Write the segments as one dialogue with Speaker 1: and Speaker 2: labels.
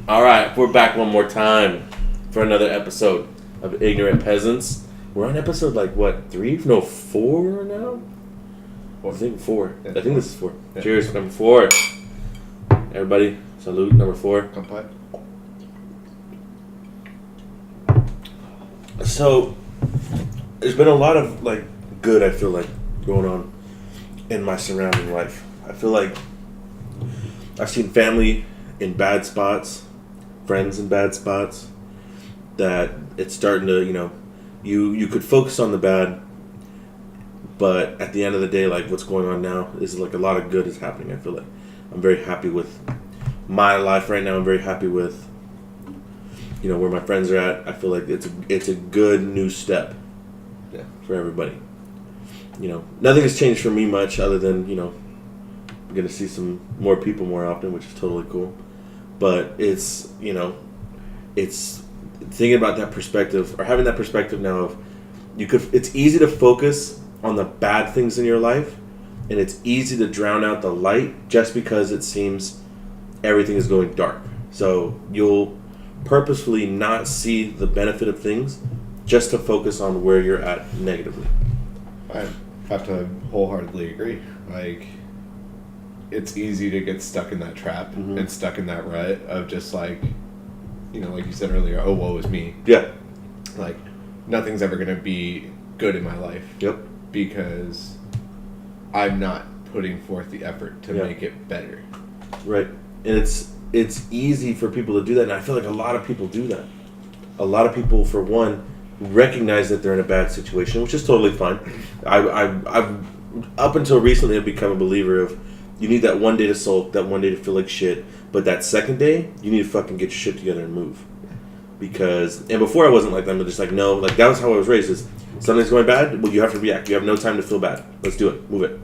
Speaker 1: All right, we're back one more time for another episode of Ignorant Peasants. We're on episode like what, 3? No, 4 now. I think 4.
Speaker 2: Yeah,
Speaker 1: I think this is 4.
Speaker 2: Yeah.
Speaker 1: Cheers, number 4. Everybody, salute, number 4.
Speaker 2: Kampai.
Speaker 1: So, there's been a lot of like good, I feel like, going on in my surrounding life. I feel like I've seen family in bad spots, friends in bad spots, that it's starting to, you could focus on the bad, but at the end of the day, like what's going on now is like a lot of good is happening. I feel like I'm very happy with my life right now. I'm very happy with, where my friends are at. I feel like it's a good new step for everybody. Nothing has changed for me much other than, I'm going to see some more people more often, which is totally cool. But it's thinking about that perspective, or having that perspective now of, it's easy to focus on the bad things in your life, and it's easy to drown out the light just because it seems everything is going dark. So you'll purposefully not see the benefit of things just to focus on where you're at negatively.
Speaker 2: I have to wholeheartedly agree. Like, it's easy to get stuck in that trap and stuck in that rut of just like, like you said earlier, oh, woe is me.
Speaker 1: Yeah.
Speaker 2: Like, nothing's ever going to be good in my life.
Speaker 1: Yep.
Speaker 2: Because I'm not putting forth the effort to make it better.
Speaker 1: Right. And it's easy for people to do that, and I feel like a lot of people do that. A lot of people, for one, recognize that they're in a bad situation, which is totally fine. I've up until recently have become a believer of, you need that one day to sulk, that one day to feel like shit, but that second day, you need to fucking get your shit together and move. And before I wasn't like that, I'm just like, no, like that was how I was raised, is something's going bad, well, you have to react. You have no time to feel bad. Let's do it. Move it.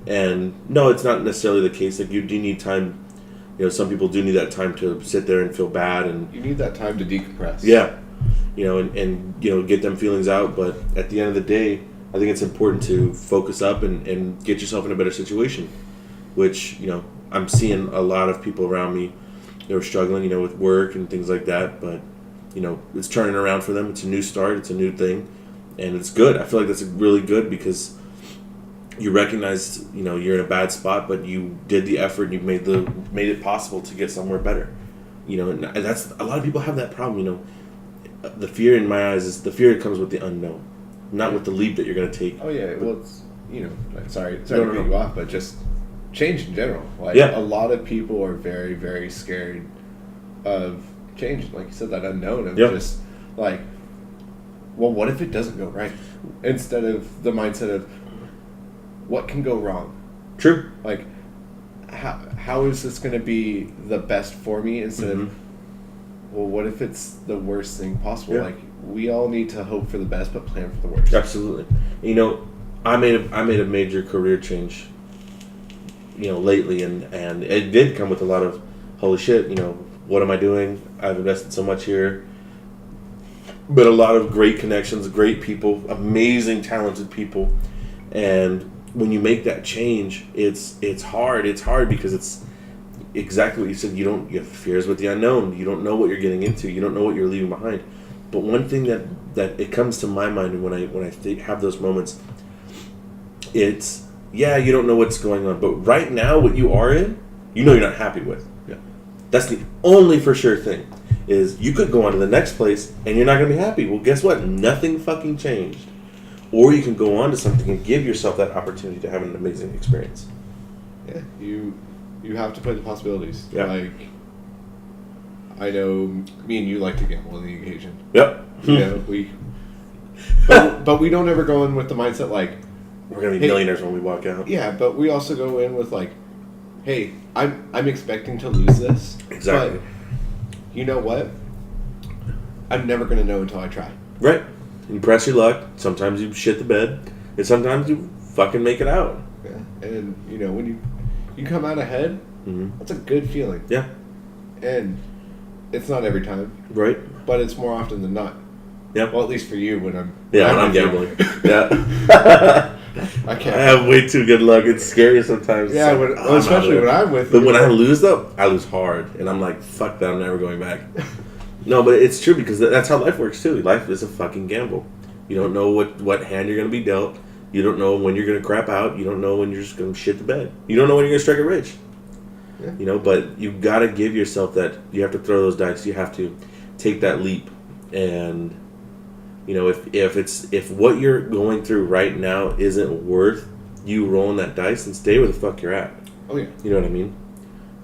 Speaker 1: And no, it's not necessarily the case. Like, you do need time. Some people do need that time to sit there and feel bad, and
Speaker 2: you need that time to decompress.
Speaker 1: Yeah. And get them feelings out. But at the end of the day, I think it's important to focus up and get yourself in a better situation, which, I'm seeing a lot of people around me that are struggling, with work and things like that. But, it's turning around for them. It's a new start. It's a new thing. And it's good. I feel like that's really good because you recognize, you're in a bad spot, but you did the effort and you made it possible to get somewhere better. And that's, a lot of people have that problem, The fear in my eyes is the fear that comes with the unknown, not with the leap that you're going to take.
Speaker 2: Oh yeah, well, it's, sorry to cut you off, but just change in general. Like, a lot of people are very, very scared of change. Like you said, that unknown of just like, well, what if it doesn't go right? Instead of the mindset of, what can go wrong?
Speaker 1: True.
Speaker 2: Like, how is this going to be the best for me? Instead of, well, what if it's the worst thing possible?
Speaker 1: Yeah.
Speaker 2: Like, we all need to hope for the best, but plan for the worst.
Speaker 1: Absolutely. I made a major career change, lately, and it did come with a lot of, holy shit, what am I doing? I've invested so much here. But a lot of great connections, great people, amazing, talented people. And when you make that change, it's hard. It's hard because it's exactly what you said. You have fears with the unknown. You don't know what you're getting into. You don't know what you're leaving behind. But one thing that it comes to my mind when I have those moments, it's, you don't know what's going on. But right now, what you are in, you're not happy with.
Speaker 2: Yeah.
Speaker 1: That's the only for sure thing. Is you could go on to the next place and you're not going to be happy. Well, guess what? Nothing fucking changed. Or you can go on to something and give yourself that opportunity to have an amazing experience.
Speaker 2: Yeah, you have to play the possibilities.
Speaker 1: Yeah.
Speaker 2: Like, I know me and you like to gamble on the occasion.
Speaker 1: Yep.
Speaker 2: But we don't ever go in with the mindset like,
Speaker 1: we're going to be millionaires when we walk out.
Speaker 2: Yeah, but we also go in with like, hey, I'm expecting to lose this.
Speaker 1: Exactly.
Speaker 2: But you know what? I'm never going to know until I try.
Speaker 1: Right. You press your luck. Sometimes you shit the bed. And sometimes you fucking make it out.
Speaker 2: Yeah. And, when you come out ahead, that's a good feeling.
Speaker 1: Yeah.
Speaker 2: And it's not every time.
Speaker 1: Right.
Speaker 2: But it's more often than not.
Speaker 1: Yeah.
Speaker 2: Well, at least for you when I'm...
Speaker 1: Yeah, when I'm gambling. Yeah.
Speaker 2: I can't.
Speaker 1: I have way too good luck. It's scary sometimes.
Speaker 2: Yeah, especially when I'm with you.
Speaker 1: But when I lose, though, I lose hard. And I'm like, fuck that, I'm never going back. No, but it's true because that's how life works, too. Life is a fucking gamble. You don't know what hand you're going to be dealt. You don't know when you're going to crap out. You don't know when you're just going to shit the bed. You don't know when you're going to strike it rich. Yeah. But you got to give yourself that. You have to throw those dice. You have to take that leap. And, if what you're going through right now isn't worth you rolling that dice, then stay where the fuck you're at.
Speaker 2: Oh, yeah.
Speaker 1: You know what I mean?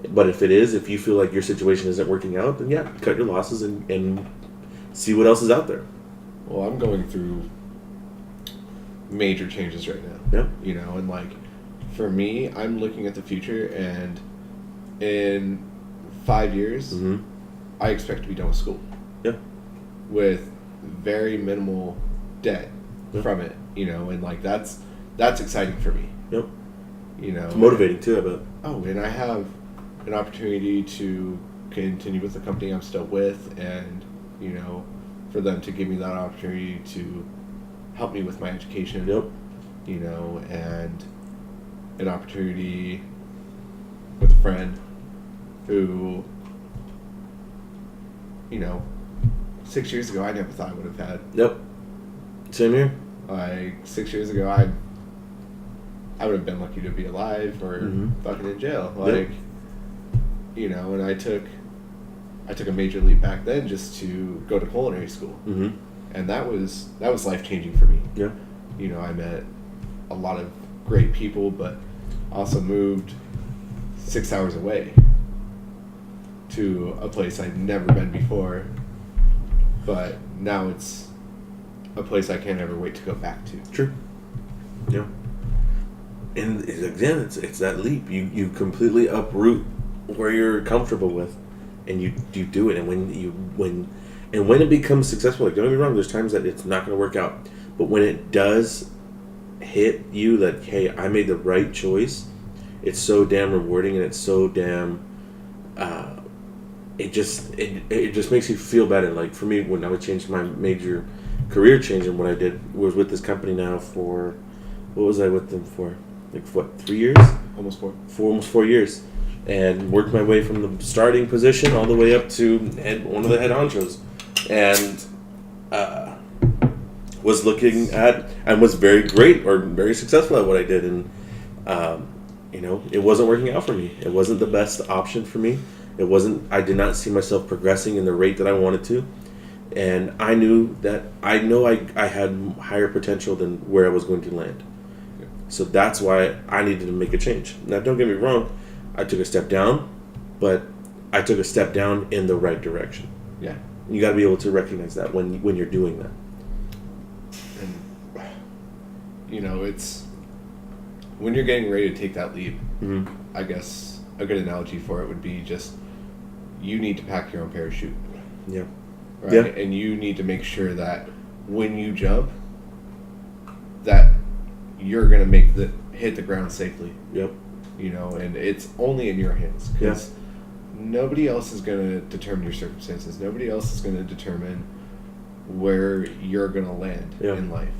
Speaker 1: But if it is, if you feel like your situation isn't working out, then yeah, cut your losses and see what else is out there.
Speaker 2: Well, I'm going through major changes right now.
Speaker 1: Yeah.
Speaker 2: And like, for me, I'm looking at the future, and in 5 years, I expect to be done with school.
Speaker 1: Yeah.
Speaker 2: With very minimal debt from it, and like that's exciting for me.
Speaker 1: Yep. It's motivating too, I bet.
Speaker 2: Oh, and I have an opportunity to continue with the company I'm still with, and for them to give me that opportunity to help me with my education.
Speaker 1: Yep.
Speaker 2: And an opportunity with a friend who 6 years ago I never thought I would have had.
Speaker 1: Yep. Same here.
Speaker 2: Like 6 years ago I would have been lucky to be alive or fucking in jail. Like and I took a major leap back then just to go to culinary school. And that was life changing for me.
Speaker 1: Yeah.
Speaker 2: I met a lot of great people, but also moved 6 hours away to a place I'd never been before. But now it's a place I can't ever wait to go back to.
Speaker 1: True. Yeah. And again, it's that leap. You completely uproot where you're comfortable with, and you do it. And when it becomes successful, like, don't get me wrong, there's times that it's not going to work out. But when it does hit you that, hey, I made the right choice, it's so damn rewarding, and it's so damn it just makes you feel better. Like for me, when I would change my major career change, and what I did was with this company now for, what was I with them for? Like what, 3 years?
Speaker 2: Almost 4.
Speaker 1: Almost 4 years, and worked my way from the starting position all the way up to one of the head honchos, and was looking at and was very great or very successful at what I did, and it wasn't working out for me. It wasn't the best option for me. I did not see myself progressing in the rate that I wanted to. And I knew that I had higher potential than where I was going to land. Yeah. So that's why I needed to make a change. Now, don't get me wrong. I took a step down, but I took a step down in the right direction.
Speaker 2: Yeah.
Speaker 1: You got to be able to recognize that when you're doing that.
Speaker 2: And, it's when you're getting ready to take that leap, I guess a good analogy for it would be just you need to pack your own parachute.
Speaker 1: Yeah.
Speaker 2: Right?
Speaker 1: Yeah.
Speaker 2: And you need to make sure that when you jump, that you're going to hit the ground safely.
Speaker 1: Yep.
Speaker 2: And it's only in your hands. Because nobody else is going to determine your circumstances. Nobody else is going to determine where you're going to land in life.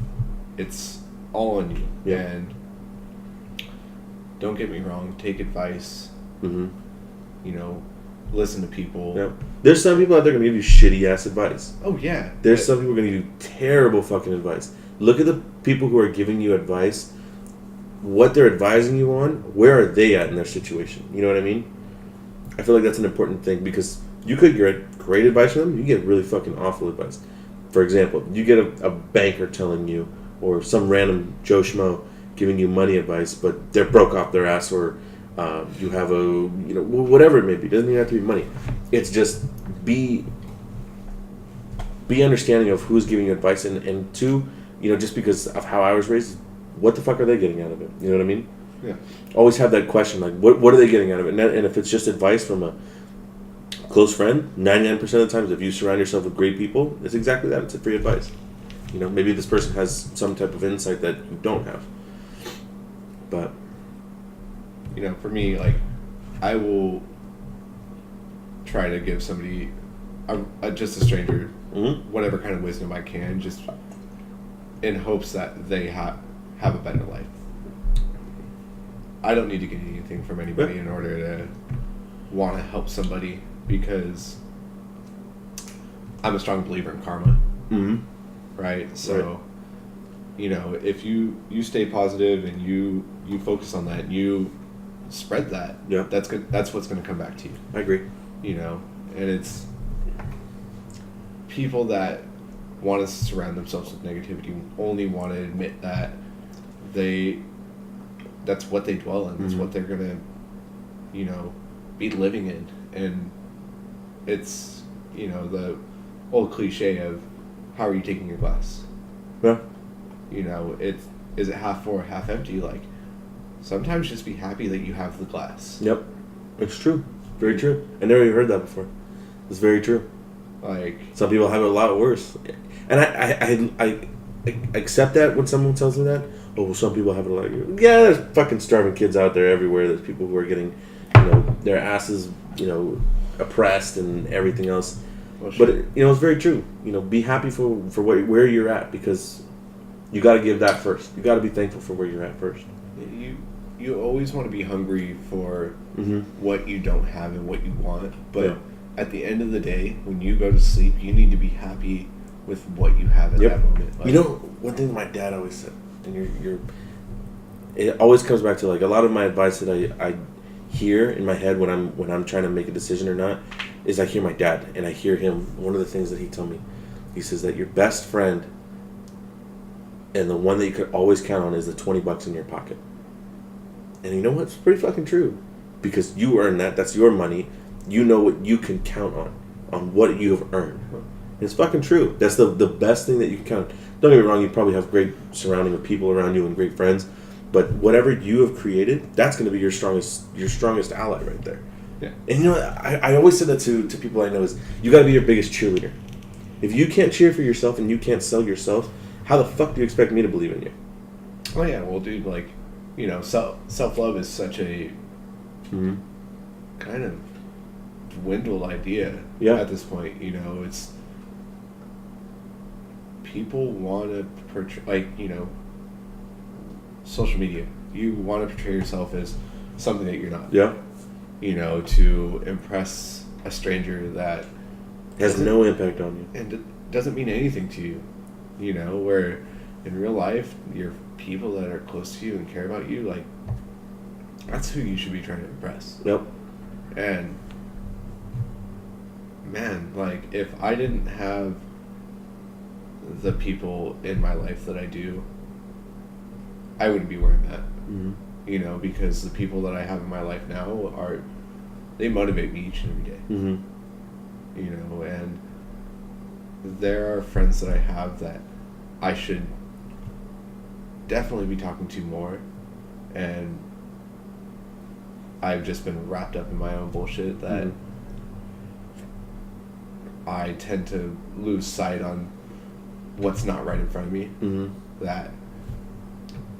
Speaker 2: It's all on you.
Speaker 1: Yeah.
Speaker 2: And don't get me wrong, take advice. Listen to people.
Speaker 1: Yep. There's some people out there going to give you shitty ass advice.
Speaker 2: Oh yeah.
Speaker 1: There's some people going to give you terrible fucking advice. Look at the people who are giving you advice. What they're advising you on, where are they at in their situation? You know what I mean? I feel like that's an important thing, because you could get great advice from them, you get really fucking awful advice. For example, you get a banker telling you, or some random Joe Schmo giving you money advice, but they're broke off their ass, or you have whatever it may be. It doesn't even have to be money. It's just be understanding of who's giving you advice, and two, just because of how I was raised, what the fuck are they getting out of it? You know what I mean?
Speaker 2: Yeah.
Speaker 1: Always have that question, like, what are they getting out of it? And if it's just advice from a close friend, 99% of the times, if you surround yourself with great people, it's exactly that. It's a free advice. Maybe this person has some type of insight that you don't have. But
Speaker 2: for me, like, I will try to give somebody, just a stranger, whatever kind of wisdom I can, just in hopes that they have have a better life. I don't need to get anything from anybody in order to want to help somebody, because I'm a strong believer in karma.
Speaker 1: Mm-hmm.
Speaker 2: Right? So, you know, if you stay positive and you focus on that and you spread that, that's good. That's what's going to come back to you.
Speaker 1: I agree.
Speaker 2: You know, and it's people that want to surround themselves with negativity only want to admit that that's what they dwell in. That's what they're going to, you know, be living in. And it's, you know, the old cliche of, how are you taking your glass?
Speaker 1: Yeah.
Speaker 2: You know, is it half full or half empty? Like, sometimes just be happy that you have the glass.
Speaker 1: Yep. It's true. Very true. I never even heard that before. It's very true.
Speaker 2: Like,
Speaker 1: some people have it a lot worse. And I accept that when someone tells me that. Oh, well, some people have it a lot. Yeah, there's fucking starving kids out there everywhere. There's people who are getting, you know, their asses, you know, oppressed and everything else. Well, sure. But you know, it's very true. You know, be happy for where you're at, because you got to give that first. You got to be thankful for where you're at first.
Speaker 2: You always want to be hungry for what you don't have and what you want, but at the end of the day, when you go to sleep, you need to be happy with what you have at that moment. Like,
Speaker 1: you know, one thing my dad always said, and it always comes back to, like, a lot of my advice that I hear in my head when I'm trying to make a decision or not, is I hear my dad, and I hear him. One of the things that he told me, he says that your best friend and the one that you could always count on is the $20 in your pocket. And you know what? It's pretty fucking true, because you earn that. That's your money. You know what you can count on what you have earned. And it's fucking true. That's the best thing that you can count on. Don't get me wrong, you probably have great surrounding of people around you and great friends, but whatever you have created, that's going to be your strongest ally right there.
Speaker 2: Yeah.
Speaker 1: And you know, I always say that to people I know, is you got to be your biggest cheerleader. If you can't cheer for yourself and you can't sell yourself, how the fuck do you expect me to believe in you?
Speaker 2: Oh yeah, well, dude, like, you know, self-love is such a kind of dwindled idea at this point. You know, it's people want to portray, like, you know, social media. You want to portray yourself as something that you're not.
Speaker 1: Yeah.
Speaker 2: You know, to impress a stranger that
Speaker 1: has no impact on you
Speaker 2: and it doesn't mean anything to you. You know, where in real life, your people that are close to you and care about you, like, that's who you should be trying to impress.
Speaker 1: Yep.
Speaker 2: And man, like, if I didn't have the people in my life that I do, I wouldn't be where I'm at.
Speaker 1: Mm-hmm.
Speaker 2: You know, because the people that I have in my life now they motivate me each and every day.
Speaker 1: Mm-hmm.
Speaker 2: You know, and there are friends that I have that I should definitely be talking to more, and I've just been wrapped up in my own bullshit that I tend to lose sight on what's not right in front of me.
Speaker 1: Mm-hmm.
Speaker 2: That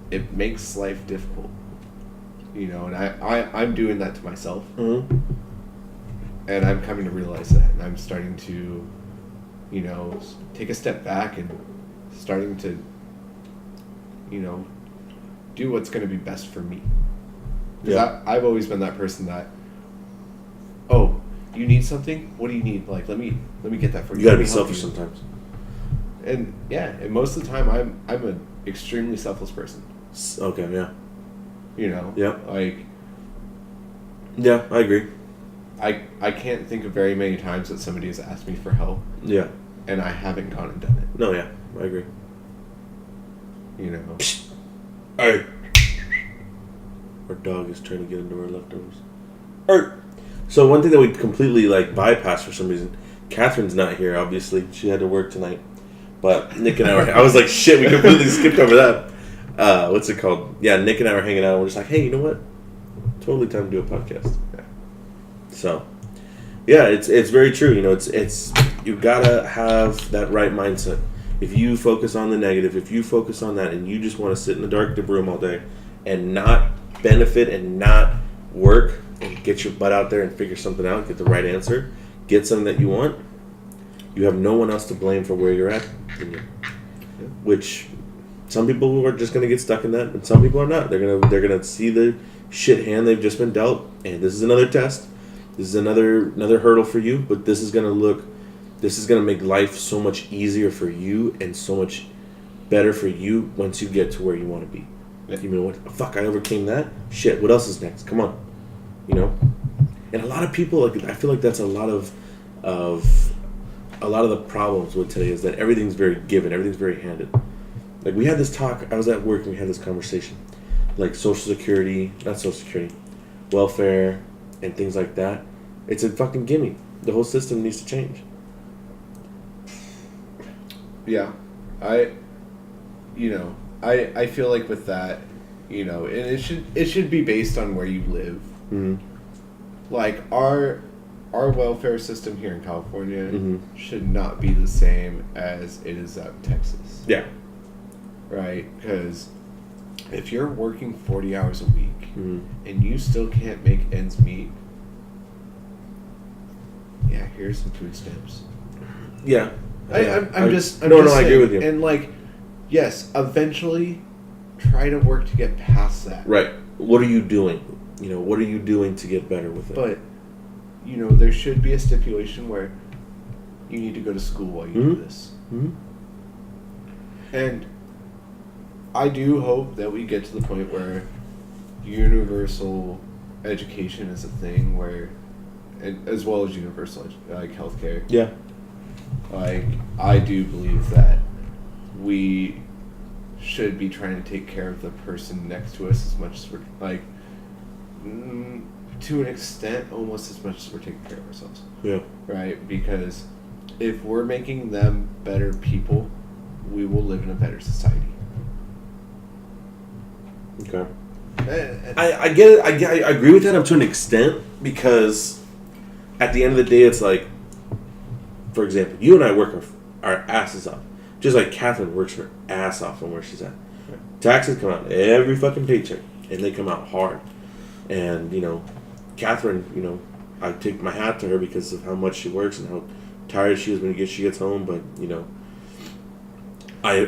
Speaker 2: it makes life difficult, you know, and I'm doing that to myself, and I'm coming to realize that, and I'm starting to, you know, take a step back and starting to, you know, do what's going to be best for me. Because I've always been that person that, oh, you need something? What do you need? Like, let me get that for you.
Speaker 1: You gotta be selfish sometimes.
Speaker 2: And yeah, and most of the time I'm an extremely selfless person.
Speaker 1: Okay, yeah.
Speaker 2: You know?
Speaker 1: Yeah.
Speaker 2: Like,
Speaker 1: yeah, I agree.
Speaker 2: I can't think of very many times that somebody has asked me for help.
Speaker 1: Yeah.
Speaker 2: And I haven't gone and done it.
Speaker 1: No, yeah, I agree.
Speaker 2: You know?
Speaker 1: Hey. Our dog is trying to get into our leftovers. Alright. So one thing that we completely, like, bypassed for some reason, Catherine's not here, obviously. She had to work tonight. But Nick and I were... I was like, shit, we completely skipped over that. What's it called? Yeah, Nick and I were hanging out, and we're just like, hey, you know what? Totally time to do a podcast. Yeah. So, yeah, it's very true. You know, it's you gotta have that right mindset. If you focus on the negative, if you focus on that, and you just want to sit in the dark room all day and not benefit and not work and get your butt out there and figure something out, get the right answer, get something that you want, you have no one else to blame for where you're at than you. Which some people are just gonna get stuck in that, and some people are not. They're gonna see the shit hand they've just been dealt, and this is another test. This is another hurdle for you, but this is gonna make life so much easier for you and so much better for you once you get to where you want to be.
Speaker 2: Yeah.
Speaker 1: You know what? Fuck, I overcame that. Shit, what else is next? Come on, you know. And a lot of people, like, I feel like that's a lot of the problems with today is that everything's very given, everything's very handed. Like, we had this talk. I was at work and we had this conversation, like Social Security, not Social Security, welfare, and things like that. It's a fucking gimme. The whole system needs to change.
Speaker 2: Yeah, I feel like with that, and it should be based on where you live.
Speaker 1: Mm-hmm.
Speaker 2: Like our welfare system here in California
Speaker 1: mm-hmm.
Speaker 2: should not be the same as it is out in Texas.
Speaker 1: Yeah.
Speaker 2: Right, because if you're working 40 hours a week
Speaker 1: mm-hmm.
Speaker 2: and you still can't make ends meet, yeah, here's some food stamps.
Speaker 1: Yeah.
Speaker 2: I'm just
Speaker 1: I
Speaker 2: saying,
Speaker 1: agree with you.
Speaker 2: And like, yes, eventually try to work to get past that.
Speaker 1: Right. What are you doing? What are you doing to get better with it?
Speaker 2: But, there should be a stipulation where you need to go to school while you
Speaker 1: mm-hmm.
Speaker 2: do this.
Speaker 1: Mm-hmm.
Speaker 2: And I do hope that we get to the point where universal education is a thing where, as well as universal, like healthcare.
Speaker 1: Yeah.
Speaker 2: Like, I do believe that we should be trying to take care of the person next to us as much as we're, like, to an extent, almost as much as we're taking care of ourselves.
Speaker 1: Yeah.
Speaker 2: Right? Because if we're making them better people, we will live in a better society.
Speaker 1: Okay. I get it. I agree with that up to an extent, because at the end of the day, it's like, for example, you and I work our asses off. Just like Catherine works her ass off on where she's at.
Speaker 2: Right.
Speaker 1: Taxes come out every fucking paycheck, and they come out hard. And, Catherine, I take my hat to her because of how much she works and how tired she is when she gets home. But,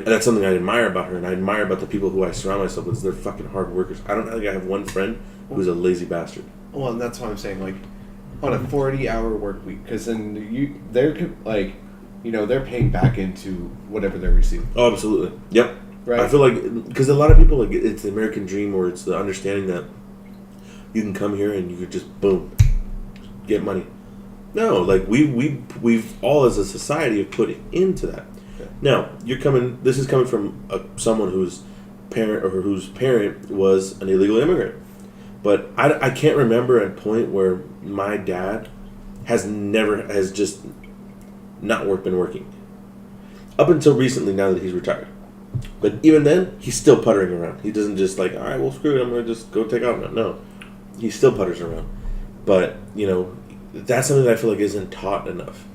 Speaker 1: that's something I admire about her, and I admire about the people who I surround myself with. They're fucking hard workers. I don't think I have one friend who's a lazy bastard.
Speaker 2: Well, and that's why I'm saying, like, on a 40-hour work week, because then they're paying back into whatever they're receiving.
Speaker 1: Oh, absolutely. Yep.
Speaker 2: Right.
Speaker 1: I feel like, because a lot of people, like, it's the American dream, or it's the understanding that you can come here and you could just, boom, get money. No, like, we've all as a society have put into that.
Speaker 2: Yeah.
Speaker 1: Now, this is coming from someone whose parent was an illegal immigrant. But I can't remember a point where my dad has just not been working. Up until recently, now that he's retired. But even then, he's still puttering around. He doesn't just like, all right, well, screw it, I'm going to just go take off now. No. He still putters around. But, that's something that I feel like isn't taught enough.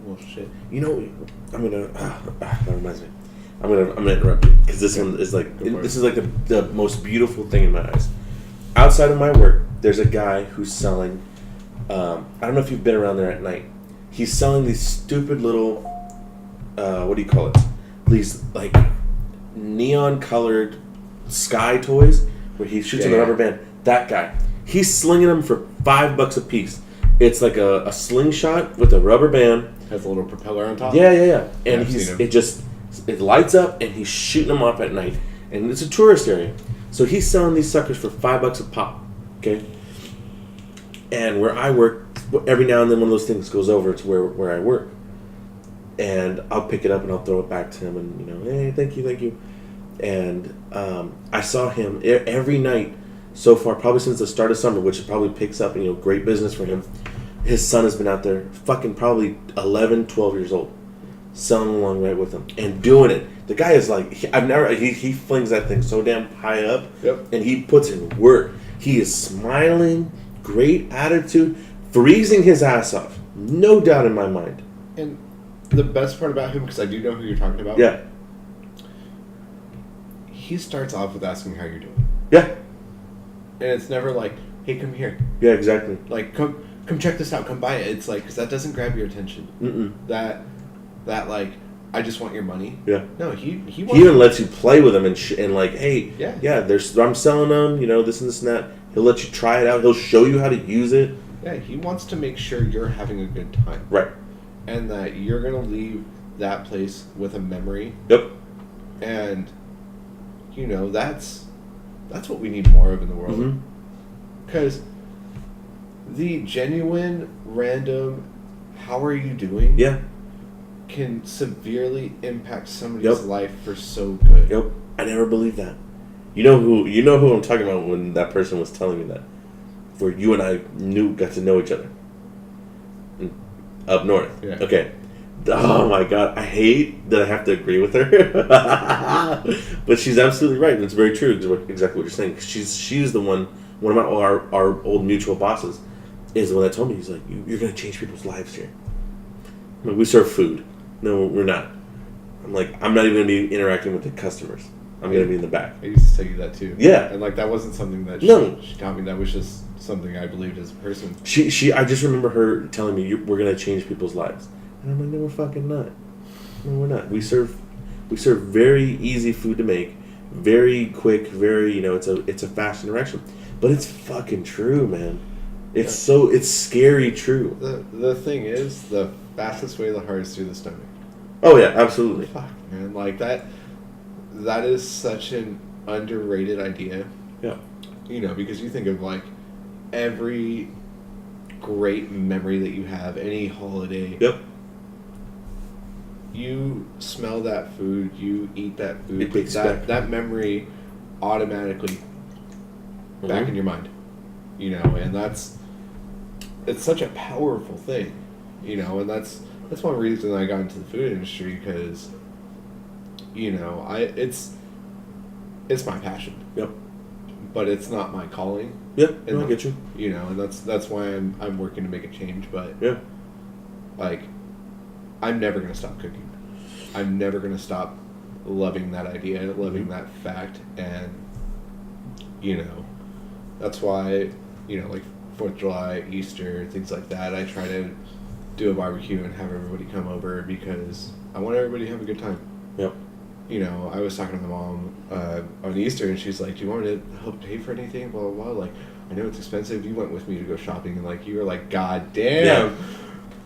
Speaker 2: Well, shit.
Speaker 1: I'm going to... that reminds me. I'm gonna interrupt you, because this one is like... This is like the most beautiful thing in my eyes. Outside of my work, there's a guy who's selling... I don't know if you've been around there at night. He's selling these stupid little... what do you call it? These, like, neon-colored sky toys where he shoots on a rubber band. That guy. He's slinging them for $5 a piece. It's like a slingshot with a rubber band.
Speaker 2: Has a little propeller on top?
Speaker 1: Yeah. And it lights up, and he's shooting them off at night. And it's a tourist area. So he's selling these suckers for $5 a pop. Okay? And where I work, every now and then one of those things goes over to where I work. And I'll pick it up and I'll throw it back to him and, hey, thank you. And I saw him every night so far, probably since the start of summer, which probably picks up, great business for him. His son has been out there fucking probably 11, 12 years old, selling along right with him and doing it. The guy is like, he flings that thing so damn high up.
Speaker 2: Yep.
Speaker 1: And he puts in work. He is smiling, great attitude, freezing his ass off. No doubt in my mind.
Speaker 2: And the best part about him, because I do know who you're talking about.
Speaker 1: Yeah.
Speaker 2: He starts off with asking how you're doing.
Speaker 1: Yeah.
Speaker 2: And it's never like, hey, come here.
Speaker 1: Yeah, exactly.
Speaker 2: Like, come check this out. Come buy it. It's like, because that doesn't grab your attention.
Speaker 1: Mm-mm.
Speaker 2: That like, I just want your money.
Speaker 1: Yeah.
Speaker 2: No, he
Speaker 1: wants... He even lets you play with them and like, hey,
Speaker 2: yeah,
Speaker 1: I'm selling them, this and this and that. He'll let you try it out. He'll show you how to use it.
Speaker 2: Yeah, he wants to make sure you're having a good time.
Speaker 1: Right.
Speaker 2: And that you're going to leave that place with a memory.
Speaker 1: Yep.
Speaker 2: And, that's what we need more of in the world. Because the genuine, random, how are you doing?
Speaker 1: Yeah.
Speaker 2: Can severely impact somebody's life for so good.
Speaker 1: Yep. I never believed that. You know who I'm talking about when that person was telling me that. Where you and I got to know each other. Up north.
Speaker 2: Yeah.
Speaker 1: Okay. Oh my God. I hate that I have to agree with her. But she's absolutely right. And it's very true. Exactly what you're saying. She's the one of our old mutual bosses is the one that told me, he's like, you're going to change people's lives here. I'm like, we serve food. No, we're not. I'm like, I'm not even going to be interacting with the customers. I'm going to be in the back.
Speaker 2: I used to tell you that too.
Speaker 1: Yeah.
Speaker 2: And that wasn't something that she taught me. That was just something I believed as a person.
Speaker 1: I just remember her telling me, we're going to change people's lives. And I'm like, no, we're fucking not. No, we're not. We serve very easy food to make, very quick, very, it's a fast interaction. But it's fucking true, man. It's scary true.
Speaker 2: The thing is, the fastest way to the heart is through the stomach.
Speaker 1: Oh yeah, absolutely.
Speaker 2: Fuck, man, that is such an underrated idea.
Speaker 1: Yeah.
Speaker 2: Because you think of every great memory that you have, any holiday.
Speaker 1: Yep.
Speaker 2: You smell that food, you eat that food, that memory automatically back in your mind. And it's such a powerful thing, and that's one reason I got into the food industry, because it's my passion.
Speaker 1: Yep.
Speaker 2: But it's not my calling.
Speaker 1: Yeah, I get you.
Speaker 2: And that's why I'm working to make a change. But
Speaker 1: yeah,
Speaker 2: I'm never gonna stop cooking. I'm never gonna stop loving that idea, loving that fact, and that's why 4th of July, Easter, things like that, I try to do a barbecue and have everybody come over, because I want everybody to have a good time.
Speaker 1: Yep.
Speaker 2: I was talking to my mom on Easter, and she's like, do you want me to help pay for anything? Blah, blah, blah. I know it's expensive. You went with me to go shopping, and you were like, God damn. Yeah.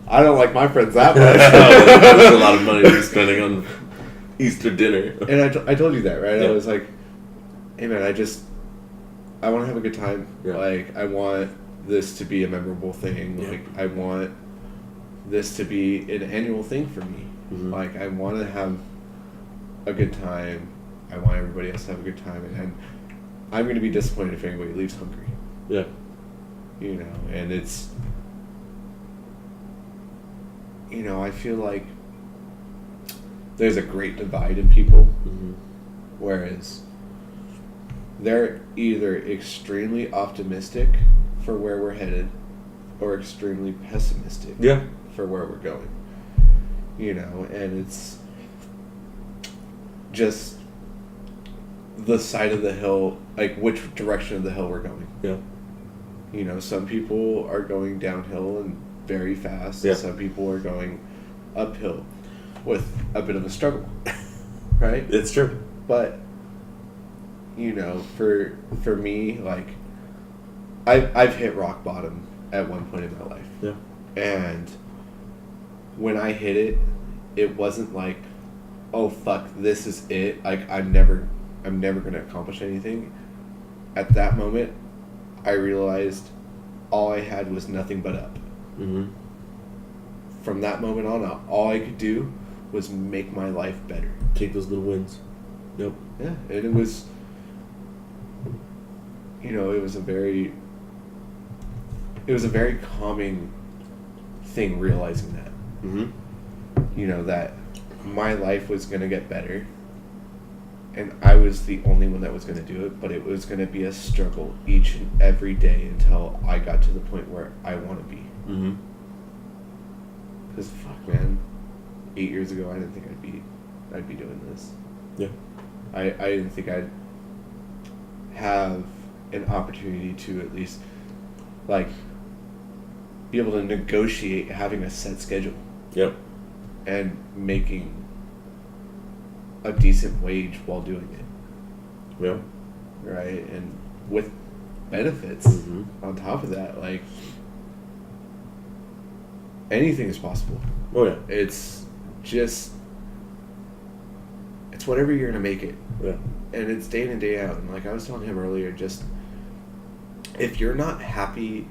Speaker 2: I don't like my friends that much.
Speaker 1: There's a lot of money to be spending on Easter dinner.
Speaker 2: And I told you that, right?
Speaker 1: Yeah.
Speaker 2: I was like, hey man, I want to have a good time.
Speaker 1: Yeah.
Speaker 2: I want this to be a memorable thing.
Speaker 1: Yeah.
Speaker 2: I want this to be an annual thing for me.
Speaker 1: Mm-hmm.
Speaker 2: I want to have a good time. I want everybody else to have a good time, and I'm going to be disappointed if anybody leaves hungry.
Speaker 1: Yeah.
Speaker 2: And it's, I feel like there's a great divide in people, whereas they're either extremely optimistic for where we're headed or extremely pessimistic for where we're going. And it's just the side of the hill, which direction of the hill we're going.
Speaker 1: Yeah.
Speaker 2: Some people are going downhill and very fast.
Speaker 1: Yeah.
Speaker 2: Some people are going uphill with a bit of a struggle. Right?
Speaker 1: It's true.
Speaker 2: But, for me, I've hit rock bottom at one point in my life.
Speaker 1: Yeah.
Speaker 2: And when I hit it, it wasn't like, oh fuck, this is it. I'm never gonna accomplish anything. At that moment, I realized all I had was nothing but up.
Speaker 1: Mm-hmm.
Speaker 2: From that moment on, all I could do was make my life better.
Speaker 1: Take those little wins. Yep.
Speaker 2: Yeah, and it was, it was a very calming thing, realizing that.
Speaker 1: Mm-hmm.
Speaker 2: That my life was going to get better, and I was the only one that was going to do it, but it was going to be a struggle each and every day until I got to the point where I want to be.
Speaker 1: Mm-hmm.
Speaker 2: Because fuck, man, 8 years ago I didn't think I'd be doing this.
Speaker 1: Yeah.
Speaker 2: I didn't think I'd have an opportunity to at least be able to negotiate having a set schedule.
Speaker 1: Yep.
Speaker 2: And making a decent wage while doing it.
Speaker 1: Yeah.
Speaker 2: Right? And with benefits on top of that, like, anything is possible.
Speaker 1: Oh, yeah.
Speaker 2: It's just, it's whatever you're going to make it.
Speaker 1: Yeah.
Speaker 2: And it's day in and day out. And like I was telling him earlier, just, if you're not happy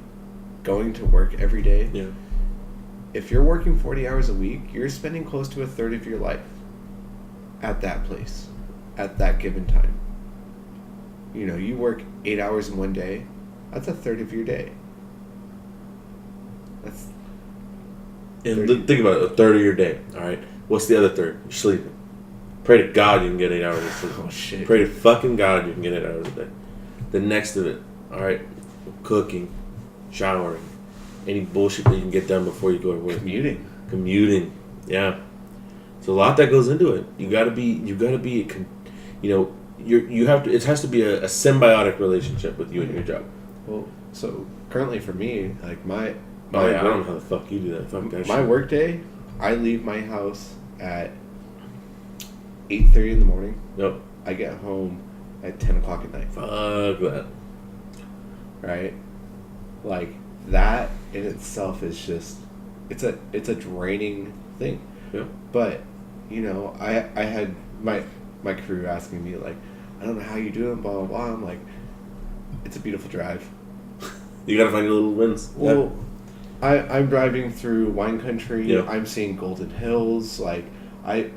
Speaker 2: going to work every day,
Speaker 1: yeah.
Speaker 2: If you're working 40 hours a week, you're spending close to a third of your life at that place, at that given time. You know, you work 8 hours in one day, that's a third of your day. That's...
Speaker 1: And think about it, a third of your day, all right? What's the other third? You're sleeping. Pray to God you can get 8 hours of sleep.
Speaker 2: Oh, shit.
Speaker 1: Pray to fucking God you can get 8 hours a day. The next of it, all right? Cooking, showering, any bullshit that you can get done before you go to work. Commuting, yeah. There's a lot that goes into it. You gotta be, you know, you have to. It has to be a symbiotic relationship with you and your job.
Speaker 2: Well, so currently for me, like my
Speaker 1: I don't know how the fuck you do that. Fuck that
Speaker 2: my
Speaker 1: shit.
Speaker 2: work day, I leave my house at 8:30 in the morning.
Speaker 1: Yep.
Speaker 2: I get home at 10 o'clock at night.
Speaker 1: Fuck that.
Speaker 2: Right? Like, that in itself is just, it's a draining thing.
Speaker 1: Yeah.
Speaker 2: But, you know, I had my crew asking me, like, I don't know how you do it, blah, blah, blah. I'm like, it's a beautiful drive.
Speaker 1: You gotta find your little wins.
Speaker 2: Well, yeah. I'm driving through wine country.
Speaker 1: Yeah.
Speaker 2: I'm seeing golden hills. Like,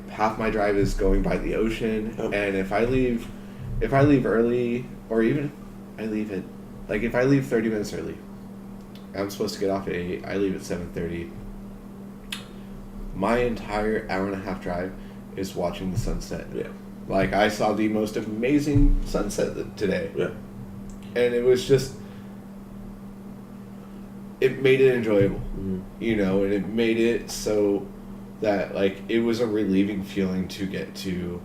Speaker 2: half my drive is going by the ocean.
Speaker 1: Oh.
Speaker 2: And if I leave early, or even I leave at, like, if I leave 30 minutes early, I'm supposed to get off at 8. I leave at 7:30. My entire hour and a half drive is watching the sunset.
Speaker 1: Yeah.
Speaker 2: Like, I saw the most amazing sunset today.
Speaker 1: Yeah.
Speaker 2: And it was just, it made it enjoyable, you know, and it made it so that, like, it was a relieving feeling to get to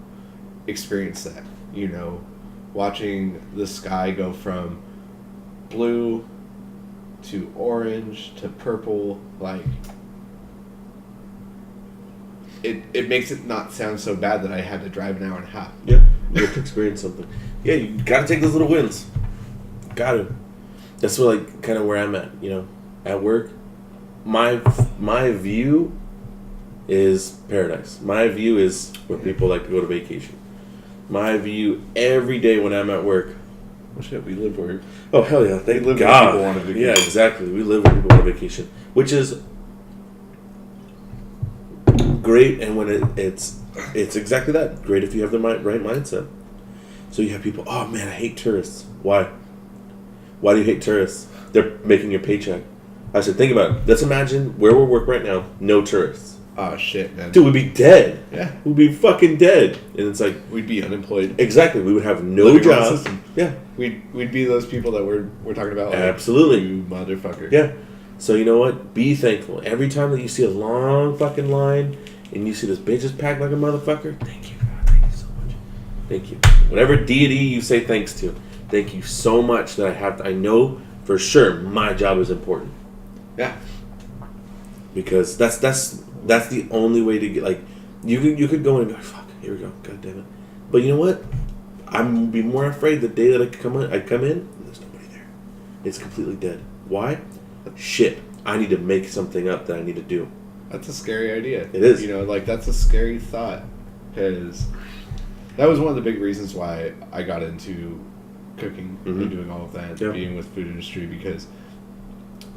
Speaker 2: experience that, you know, watching the sky go from blue to orange to purple, like, it makes it not sound so bad that I had to drive an hour and a half.
Speaker 1: Yeah. You have to experience something. Yeah, you gotta take those little wins. Gotta. That's what, like, kind of where I'm at, you know. At work, my view is paradise. My view is where people like to go to vacation. My view every day when I'm at work.
Speaker 2: Well, shit, we live where...
Speaker 1: Oh, hell yeah. Thank
Speaker 2: live
Speaker 1: God.
Speaker 2: where people want to vacation.
Speaker 1: Yeah, exactly. We live where people want to vacation. Which is great, and when it's exactly that. Great if you have the right mindset. So you have people, oh man, I hate tourists. Why? Why do you hate tourists? They're making your paycheck. I said, think about it. Let's imagine where we work right now, no tourists.
Speaker 2: Oh, shit, man.
Speaker 1: Dude, we'd be dead.
Speaker 2: Yeah.
Speaker 1: We'd be fucking dead. And it's like...
Speaker 2: We'd be unemployed.
Speaker 1: Exactly. We would have no job. Yeah.
Speaker 2: We'd be those people that we're talking about. Like,
Speaker 1: absolutely.
Speaker 2: you motherfucker.
Speaker 1: Yeah. So you know what? Be thankful. Every time that you see a long fucking line and you see this bitch is packed like a motherfucker, thank you, God. Thank you so much. Thank you. Whatever deity you say thanks to, thank you so much that I know for sure my job is important.
Speaker 2: Yeah.
Speaker 1: Because that's the only way to get, like, you could go in and be like, fuck, here we go, god damn it. But you know what? I'm be more afraid the day that I come in and there's nobody there. It's completely dead. Why? Shit. I need to make something up that I need to do.
Speaker 2: That's a scary idea.
Speaker 1: It is.
Speaker 2: You know, like, that's a scary thought. Because that was one of the big reasons why I got into cooking and doing all of that, being with food industry, because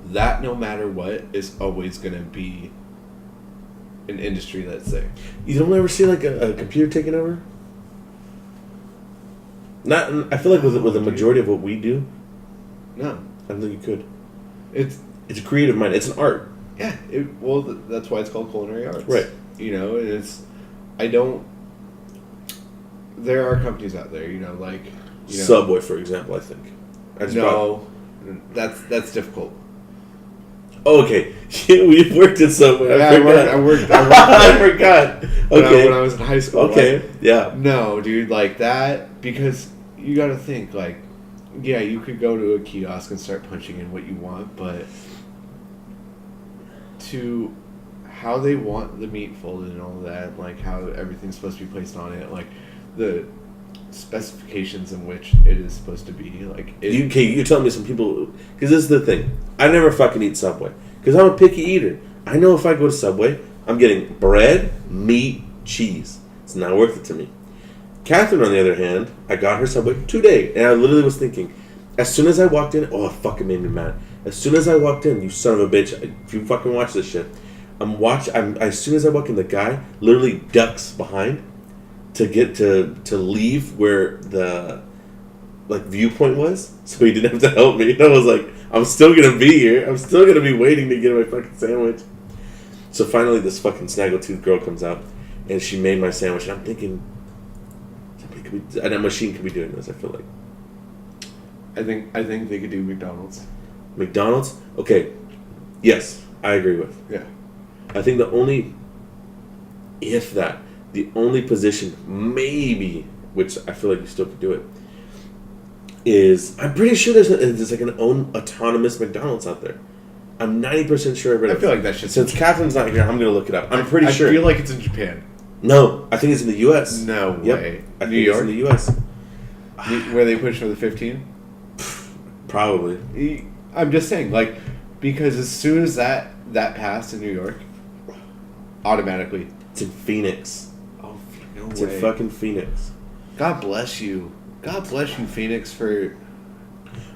Speaker 2: that, no matter what, is always going to be an industry that's there.
Speaker 1: You don't ever see, like, a computer taking over? Not. I feel like with a majority of what we do,
Speaker 2: no.
Speaker 1: I don't think you could.
Speaker 2: It's
Speaker 1: a creative mind. It's an art.
Speaker 2: Yeah. That's why it's called culinary arts.
Speaker 1: Right.
Speaker 2: You know, and there are companies out there, you know, like... You know,
Speaker 1: Subway, for example, I think.
Speaker 2: That's difficult.
Speaker 1: Oh, okay. We've worked at Subway.
Speaker 2: Yeah, I worked
Speaker 1: I forgot. Okay.
Speaker 2: When I was in high school.
Speaker 1: Okay.
Speaker 2: Like,
Speaker 1: yeah.
Speaker 2: No, dude, like that, because you got to think, like, yeah, you could go to a kiosk and start punching in what you want, but to how they want the meat folded and all that, like how everything's supposed to be placed on it, like the specifications in which it is supposed to be, like
Speaker 1: you're telling me some people, because this is the thing, I never fucking eat Subway because I'm a picky eater. I know if I go to Subway, I'm getting bread, meat, cheese. It's not worth it to me. Catherine, on the other hand, I got her Subway today, and I literally was thinking, as soon as I walked in, oh, it fucking made me mad. As soon as I walked in, you son of a bitch, if you fucking watch this shit, as soon as I walk in, the guy literally ducks behind to get to leave where the viewpoint was, so he didn't have to help me. And I was like, I'm still gonna be here. I'm still gonna be waiting to get my fucking sandwich. So finally, this fucking snaggletooth girl comes out, and she made my sandwich. And I'm thinking, a machine could be doing this. I feel like.
Speaker 2: I think they could do McDonald's.
Speaker 1: McDonald's? Okay. Yes, I agree with.
Speaker 2: Yeah.
Speaker 1: I think the only position, maybe, which I feel like you still could do it, is I'm pretty sure there's like an own autonomous McDonald's out there. I'm 90% sure I've read it.
Speaker 2: I feel like that shit.
Speaker 1: Since Catherine's not here, I'm going to look it up. I'm pretty sure.
Speaker 2: I feel like it's in Japan.
Speaker 1: No, I think it's in the U.S.
Speaker 2: No way.
Speaker 1: I think it's in the U.S.
Speaker 2: Where they push for the 15?
Speaker 1: Probably.
Speaker 2: I'm just saying, like, because as soon as that passed in New York, automatically.
Speaker 1: It's in Phoenix.
Speaker 2: Oh, no
Speaker 1: it's
Speaker 2: way.
Speaker 1: It's in fucking Phoenix.
Speaker 2: God bless you. God bless you, Phoenix, for...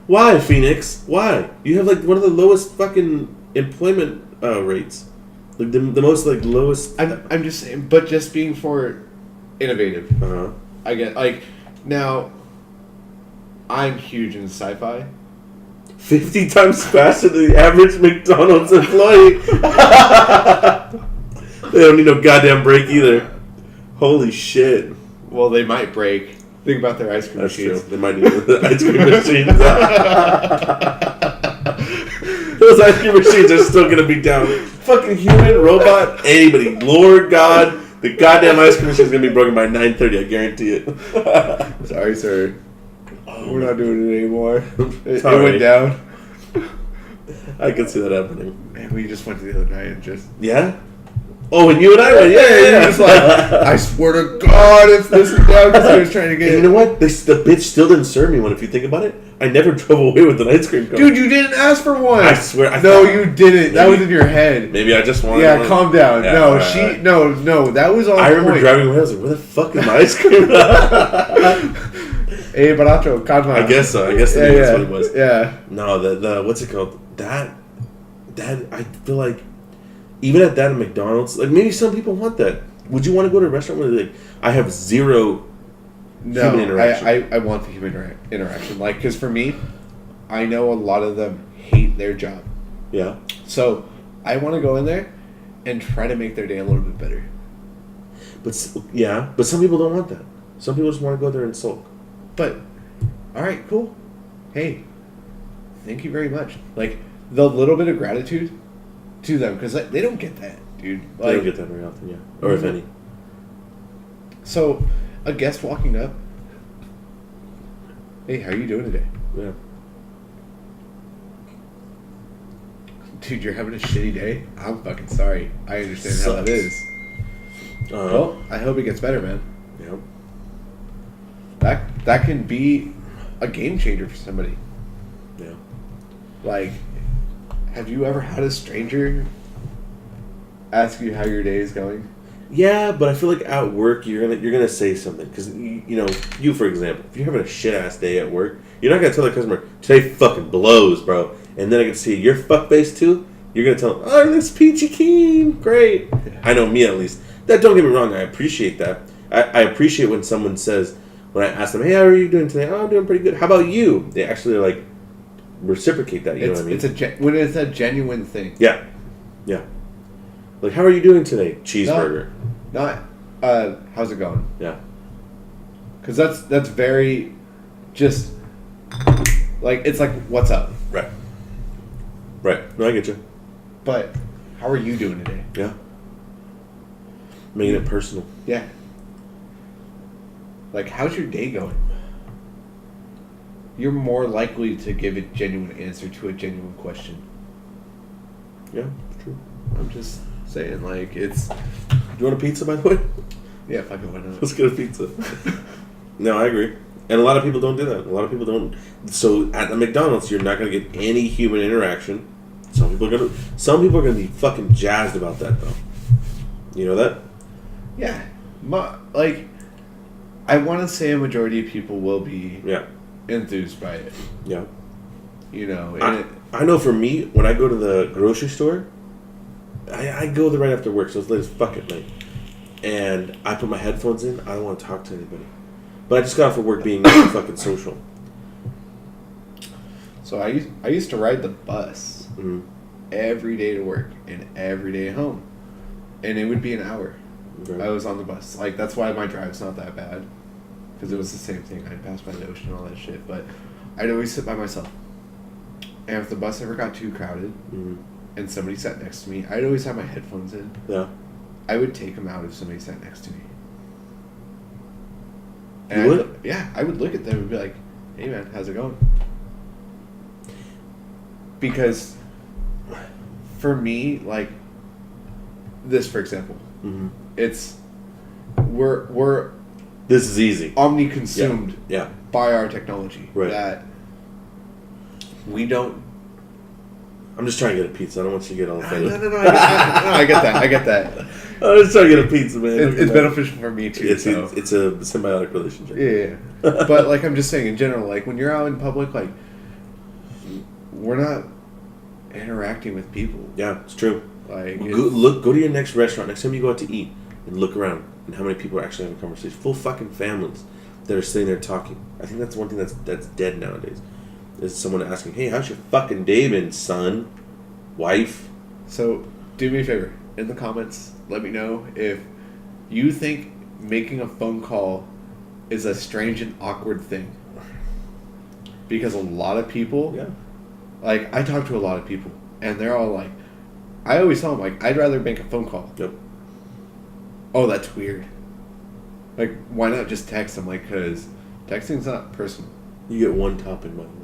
Speaker 1: Why, Phoenix? Why? You have, like, one of the lowest fucking employment rates. Like, the most, like, lowest...
Speaker 2: I'm just saying, but just being for innovative.
Speaker 1: Uh-huh.
Speaker 2: I get, like, now, I'm huge in sci-fi.
Speaker 1: 50 times faster than the average McDonald's employee. They don't need no goddamn break either. Holy shit.
Speaker 2: Well, they might break. Think about their ice cream machines.
Speaker 1: True. They might need the ice cream machines. Those ice cream machines are still going to be down. Fucking human, robot, anybody. Lord God, the goddamn ice cream machine is going to be broken by 9:30. I guarantee it.
Speaker 2: Sorry, sir. We're not doing it anymore. It
Speaker 1: Sorry.
Speaker 2: went down.
Speaker 1: I can see that happening.
Speaker 2: Man, we just went to the other night and just...
Speaker 1: Yeah? Oh, and you and I went, yeah.
Speaker 2: Just like, I swear to God, if this is down, because he was trying to get...
Speaker 1: And you know what? The bitch still didn't serve me one, if you think about it. I never drove away with an ice cream cone.
Speaker 2: Dude, you didn't ask for one.
Speaker 1: I swear.
Speaker 2: No, you didn't. That was in your head.
Speaker 1: Maybe I just wanted
Speaker 2: Yeah,
Speaker 1: one.
Speaker 2: calm down.
Speaker 1: Yeah,
Speaker 2: no,
Speaker 1: right.
Speaker 2: No, that was all
Speaker 1: I remember driving away, I was like, where the fuck is my ice cream?
Speaker 2: Hey, barato, calma.
Speaker 1: I guess so. I guess that's what it was.
Speaker 2: Yeah.
Speaker 1: No, the what's it called? That I feel like even at that at McDonald's, like maybe some people want that. Would you want to go to a restaurant where like I have zero human interaction?
Speaker 2: I want the human interaction. Like, because for me, I know a lot of them hate their job.
Speaker 1: Yeah.
Speaker 2: So I want to go in there and try to make their day a little bit better.
Speaker 1: But some people don't want that. Some people just want to go there and sulk.
Speaker 2: But, all right, cool. Hey, thank you very much. Like, the little bit of gratitude to them, because they don't get that, dude. Like,
Speaker 1: They don't get that very often, yeah. Or if any.
Speaker 2: So, a guest walking up, hey, how are you doing today?
Speaker 1: Yeah.
Speaker 2: Dude, you're having a shitty day? I'm fucking sorry. I understand
Speaker 1: Sucks.
Speaker 2: how that is. Well, I hope it gets better, man.
Speaker 1: Yeah.
Speaker 2: That can be a game changer for somebody.
Speaker 1: Yeah.
Speaker 2: Like, have you ever had a stranger ask you how your day is going?
Speaker 1: Yeah, but I feel like at work you're gonna say something because you for example, if you're having a shit ass day at work, you're not gonna tell the customer today fucking blows, bro. And then I can see you're fuck face too. You're gonna tell them, oh, everything's peachy keen, great. I know me at least. That don't get me wrong, I appreciate that. I appreciate when someone says, when I ask them, hey, how are you doing today? Oh, I'm doing pretty good. How about you? They actually like reciprocate that. You know what I mean?
Speaker 2: When it's a genuine thing.
Speaker 1: Yeah. Yeah. Like, how are you doing today? Cheeseburger.
Speaker 2: Not how's it going?
Speaker 1: Yeah.
Speaker 2: Because that's very just like it's like what's up.
Speaker 1: Right. Right. No, I get you.
Speaker 2: But how are you doing today?
Speaker 1: Yeah. Making it personal.
Speaker 2: Yeah. Like, how's your day going? You're more likely to give a genuine answer to a genuine question.
Speaker 1: Yeah, true.
Speaker 2: I'm just saying. saying. Like, it's...
Speaker 1: Do you want a pizza, by the way?
Speaker 2: Yeah, fuck it, why not?
Speaker 1: Let's get a pizza. No, I agree. And a lot of people don't do that. A lot of people don't. So at the McDonald's, you're not going to get any human interaction. Some people are going to be fucking jazzed about that, though. You know that?
Speaker 2: Yeah. Like, I want to say a majority of people will be enthused by it.
Speaker 1: Yeah.
Speaker 2: You know, and
Speaker 1: I know for me, when I go to the grocery store, I go there right after work, so it's late as fuck at night. And I put my headphones in. I don't want to talk to anybody. But I just got off of work being fucking social.
Speaker 2: So I used to ride the bus every day to work and every day home. And it would be an hour. Okay. I was on the bus. Like, that's why my drive's not that bad. Because it was the same thing. I'd pass by the ocean and all that shit. But I'd always sit by myself. And if the bus ever got too crowded and somebody sat next to me, I'd always have my headphones in.
Speaker 1: Yeah.
Speaker 2: I would take them out if somebody sat next to me.
Speaker 1: And you would?
Speaker 2: I would look at them and be like, hey man, how's it going? Because for me, like, this for example, it's, we're
Speaker 1: this is easy.
Speaker 2: Omni-consumed by our technology.
Speaker 1: Right.
Speaker 2: That we don't.
Speaker 1: I'm just trying to get a pizza. I don't want you to get all offended.
Speaker 2: No, I get that.
Speaker 1: I'm just trying to get a pizza, man.
Speaker 2: It's beneficial for me too.
Speaker 1: It's a symbiotic relationship.
Speaker 2: Yeah. But like, I'm just saying in general, like when you're out in public, like, we're not interacting with people.
Speaker 1: Yeah, it's true.
Speaker 2: Like,
Speaker 1: go to your next restaurant. Next time you go out to eat, and look around and how many people are actually having a conversation. Full fucking families that are sitting there talking. I think that's one thing that's dead nowadays. Is someone asking, hey, how's your fucking day been, son? Wife?
Speaker 2: So, do me a favor. In the comments, let me know if you think making a phone call is a strange and awkward thing. Because a lot of people...
Speaker 1: Yeah.
Speaker 2: Like, I talk to a lot of people, and they're all like... I always tell them, like, I'd rather make a phone call.
Speaker 1: Yep.
Speaker 2: Oh, that's weird. Like, why not just text them? Like, because texting's not personal.
Speaker 1: You get one topping, by the way.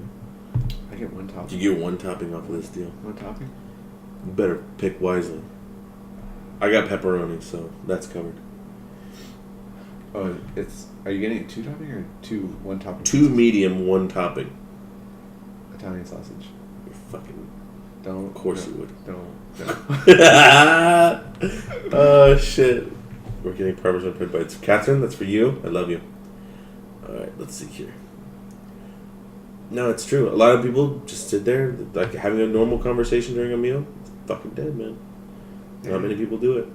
Speaker 2: I get one topping.
Speaker 1: You get one topping off of this deal.
Speaker 2: One topping?
Speaker 1: You better pick wisely. I got pepperoni, so that's covered.
Speaker 2: Oh, are you getting a two topping or one topping?
Speaker 1: Two medium, one topping.
Speaker 2: Italian sausage.
Speaker 1: You're fucking...
Speaker 2: Don't.
Speaker 1: Of course you would.
Speaker 2: Don't.
Speaker 1: Oh, shit. We're getting Parmesan bread bites. Catherine, that's for you. I love you. Alright, let's see here. No, it's true. A lot of people just sit there, like, having a normal conversation during a meal. It's fucking dead, man. Not many people do it.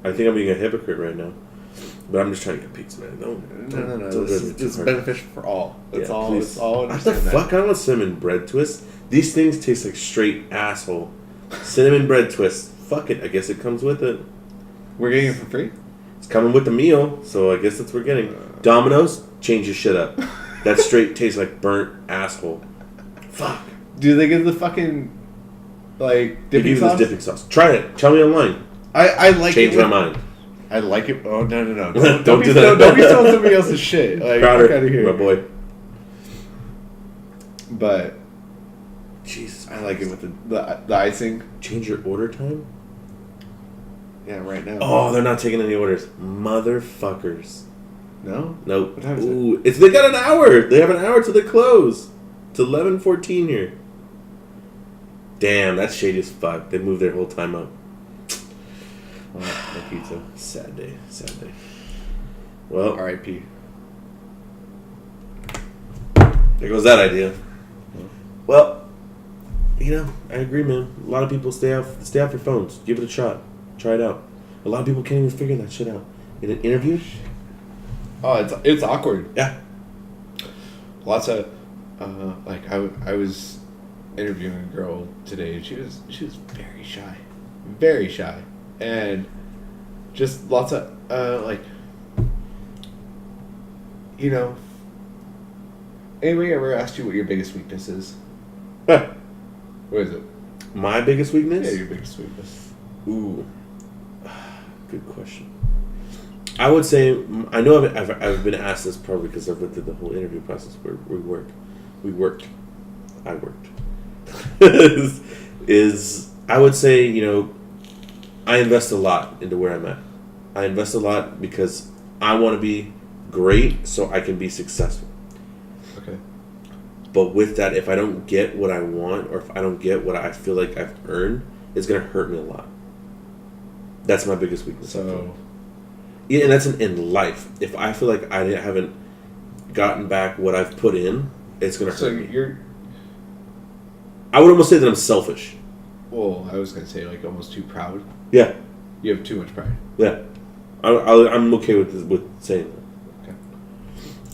Speaker 1: I think I'm being a hypocrite right now. But I'm just trying to get pizza, man.
Speaker 2: No. This is beneficial for all. That's all.
Speaker 1: Please.
Speaker 2: It's all.
Speaker 1: What the fuck? I don't want cinnamon bread twists. These things taste like straight asshole. Cinnamon bread twists. Fuck it. I guess it comes with it.
Speaker 2: We're getting it for free?
Speaker 1: It's coming with the meal, so I guess that's what we're getting. Domino's, change your shit up. That straight tastes like burnt asshole. Fuck.
Speaker 2: Do they give the fucking, like, dipping sauce?
Speaker 1: Dipping sauce. Try it. Tell me online.
Speaker 2: I like
Speaker 1: Change my mind.
Speaker 2: I like it. Oh, no.
Speaker 1: Don't do that.
Speaker 2: Don't be stealing somebody else's shit. Like,
Speaker 1: Crowder,
Speaker 2: out of here.
Speaker 1: my boy.
Speaker 2: But,
Speaker 1: Jesus,
Speaker 2: I like it with the icing.
Speaker 1: Change your order time?
Speaker 2: Yeah, right now.
Speaker 1: Oh, they're not taking any orders. Motherfuckers.
Speaker 2: No?
Speaker 1: Nope.
Speaker 2: What time is it?
Speaker 1: They got an hour. They have an hour till they close. It's 11:14 here. Damn, that's shady as fuck. They moved their whole time up.
Speaker 2: No pizza.
Speaker 1: Sad day. Well,
Speaker 2: R.I.P.
Speaker 1: There goes that idea. Well, I agree, man. A lot of people stay off your phones. Give it a shot. Try it out. A lot of people can't even figure that shit out. In an interview?
Speaker 2: Oh, it's awkward.
Speaker 1: Yeah.
Speaker 2: Lots of, like, I was interviewing a girl today, and she was very shy, and just lots of, like, anybody ever asked you what your biggest weakness is? What is it?
Speaker 1: My biggest weakness?
Speaker 2: Yeah, your biggest weakness.
Speaker 1: Ooh. Good question. I would say, I know I've been asked this probably because I've went through the whole interview process where I worked. I would say, I invest a lot into where I'm at. I invest a lot because I want to be great so I can be successful.
Speaker 2: Okay.
Speaker 1: But with that, if I don't get what I want or if I don't get what I feel like I've earned, it's going to hurt me a lot. That's my biggest weakness.
Speaker 2: So,
Speaker 1: yeah, and that's in life. If I feel like I haven't gotten back what I've put in, it's going to hurt me. I would almost say that I'm selfish.
Speaker 2: Well, I was going to say, like, almost too proud.
Speaker 1: Yeah.
Speaker 2: You have too much pride.
Speaker 1: Yeah. I'm okay with saying that.
Speaker 2: Okay.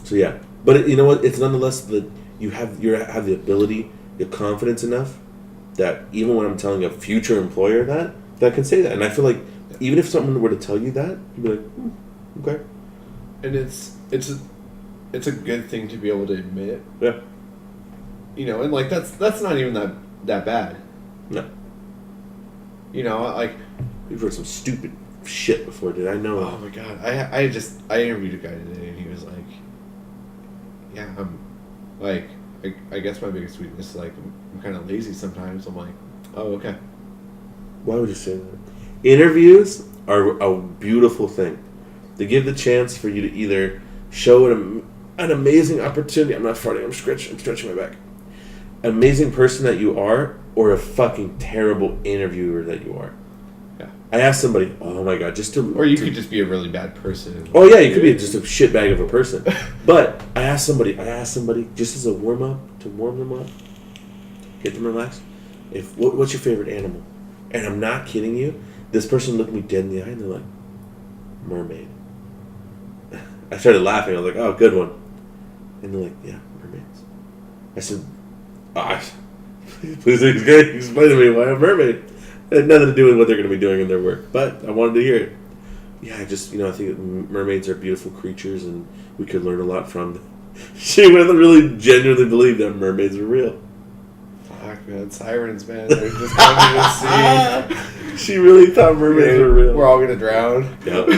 Speaker 1: So, yeah. But you know what? It's nonetheless that you have the ability, the confidence enough that even when I'm telling a future employer that I can say that. And I feel like even if someone were to tell you that, you'd be like, okay.
Speaker 2: And it's a good thing to be able to admit.
Speaker 1: Yeah.
Speaker 2: You know, and like that's not even that bad.
Speaker 1: No.
Speaker 2: You know, like
Speaker 1: you've heard some stupid shit before, did I know?
Speaker 2: Oh my god, I interviewed a guy today, and he was like, "Yeah, I'm like, I guess my biggest weakness is like I'm kind of lazy sometimes." I'm like, "Oh, okay."
Speaker 1: Why would you say that? Interviews are a beautiful thing. They give the chance for you to either show an amazing opportunity. I'm not farting. I'm stretching my back. An amazing person that you are, or a fucking terrible interviewer that you are.
Speaker 2: Yeah.
Speaker 1: I asked somebody, oh my god,
Speaker 2: or you could just be a really bad person.
Speaker 1: Oh yeah, you could be just a shitbag of a person. But I asked somebody just as a warm up to warm them up, get them relaxed. What's your favorite animal? And I'm not kidding you. This person looked me dead in the eye and they're like, mermaid. I started laughing. I was like, oh, good one. And they're like, yeah, mermaids. I said, please explain to me why a mermaid. It had nothing to do with what they're going to be doing in their work. But I wanted to hear it. Yeah, I think mermaids are beautiful creatures and we could learn a lot from them. She really genuinely believed that mermaids were real.
Speaker 2: Fuck, man. Sirens, man. They're just coming to the sea.
Speaker 1: She really thought mermaids were real.
Speaker 2: We're all going to drown.
Speaker 1: Yep.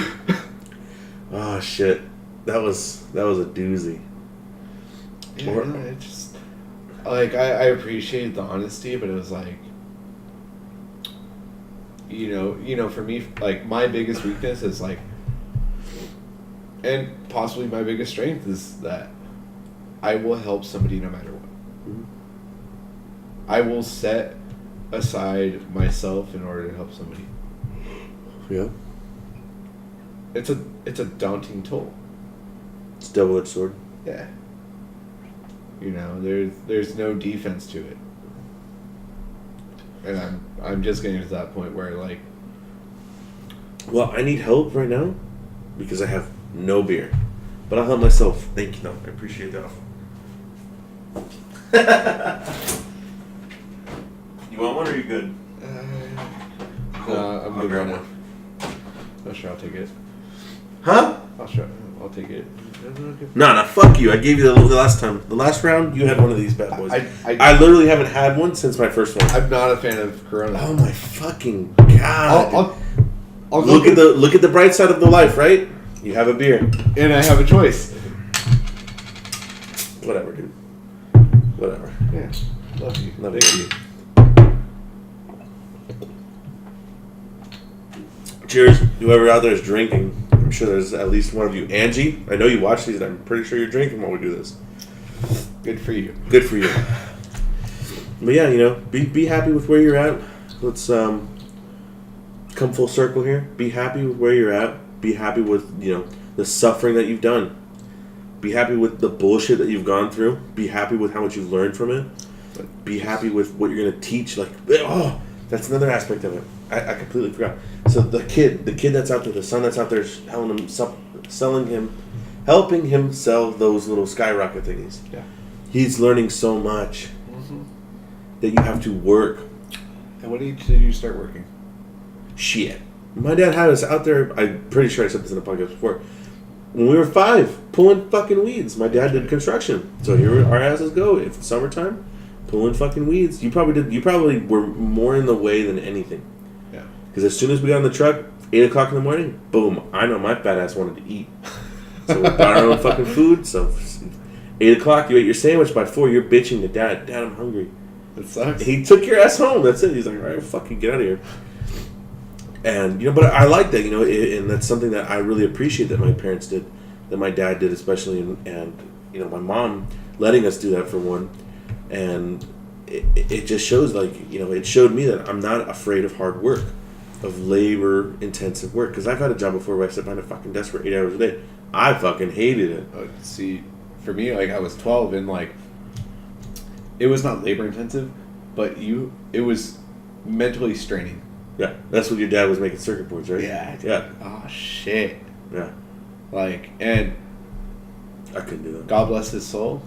Speaker 1: Oh, shit. That was a doozy.
Speaker 2: Yeah, it just... Like, I appreciate the honesty, but it was like... You know, for me, like, my biggest weakness is, like... And possibly my biggest strength is that I will help somebody no matter what.
Speaker 1: Mm-hmm.
Speaker 2: I will set aside myself in order to help somebody.
Speaker 1: Yeah.
Speaker 2: It's a daunting toll.
Speaker 1: It's a double-edged sword.
Speaker 2: Yeah. You know, there's no defense to it. And I'm just getting to that point where, like...
Speaker 1: Well, I need help right now because I have no beer. But I'll help myself. Thank you, though. I appreciate that. You want one or are you good?
Speaker 2: Cool. I'm good right now. Oh, sure, I'll take it.
Speaker 1: Huh?
Speaker 2: I'll take it.
Speaker 1: No, fuck you. I gave you the last time. The last round, you had one of these bad boys. I literally haven't had one since my first one.
Speaker 2: I'm not a fan of Corona.
Speaker 1: Oh my fucking god!
Speaker 2: I'll
Speaker 1: look at the bright side of the life, right? You have a beer,
Speaker 2: and I have a choice.
Speaker 1: Whatever, dude. Whatever.
Speaker 2: Yeah, love you.
Speaker 1: Thank you. Cheers, whoever out there is drinking. I'm sure there's at least one of you. Angie, I know you watch these, and I'm pretty sure you're drinking while we do this.
Speaker 2: Good for you.
Speaker 1: Good for you. But yeah, you know, be happy with where you're at. Let's come full circle here. Be happy with where you're at. Be happy with, you know, the suffering that you've done. Be happy with the bullshit that you've gone through. Be happy with how much you've learned from it. Be happy with what you're going to teach. Like, oh, that's another aspect of it. I completely forgot. So the kid that's out there, the son that's out there, helping him sell those little skyrocket thingies.
Speaker 2: Yeah.
Speaker 1: He's learning so much that you have to work.
Speaker 2: And what age did you start working?
Speaker 1: Shit. My dad had us out there, I'm pretty sure I said this in a podcast before, when we were 5, pulling fucking weeds. My dad did construction. So here our asses go. If it's summertime, pulling fucking weeds. You probably were more in the way than anything.
Speaker 2: Yeah.
Speaker 1: Because as soon as we got on the truck, 8 o'clock in the morning, boom, I know my fat ass wanted to eat. So we bought our own fucking food. So 8 o'clock, you ate your sandwich. By 4, you're bitching to Dad. Dad, I'm hungry.
Speaker 2: That sucks.
Speaker 1: He took your ass home. That's it. He's like, all right, fuck you, get out of here. And but I like that, and that's something that I really appreciate that my parents did, that my dad did especially, and my mom letting us do that for one, and it just shows it showed me that I'm not afraid of hard work, of labor intensive work, because I've had a job before where I sat behind a fucking desk for 8 hours a day. I fucking hated it.
Speaker 2: See, for me, I was 12 and it was not labor intensive, but it was mentally straining.
Speaker 1: Yeah, that's when your dad was making circuit boards, right?
Speaker 2: Yeah.
Speaker 1: Yeah.
Speaker 2: Oh, shit.
Speaker 1: Yeah.
Speaker 2: And
Speaker 1: I couldn't do that.
Speaker 2: God bless his soul.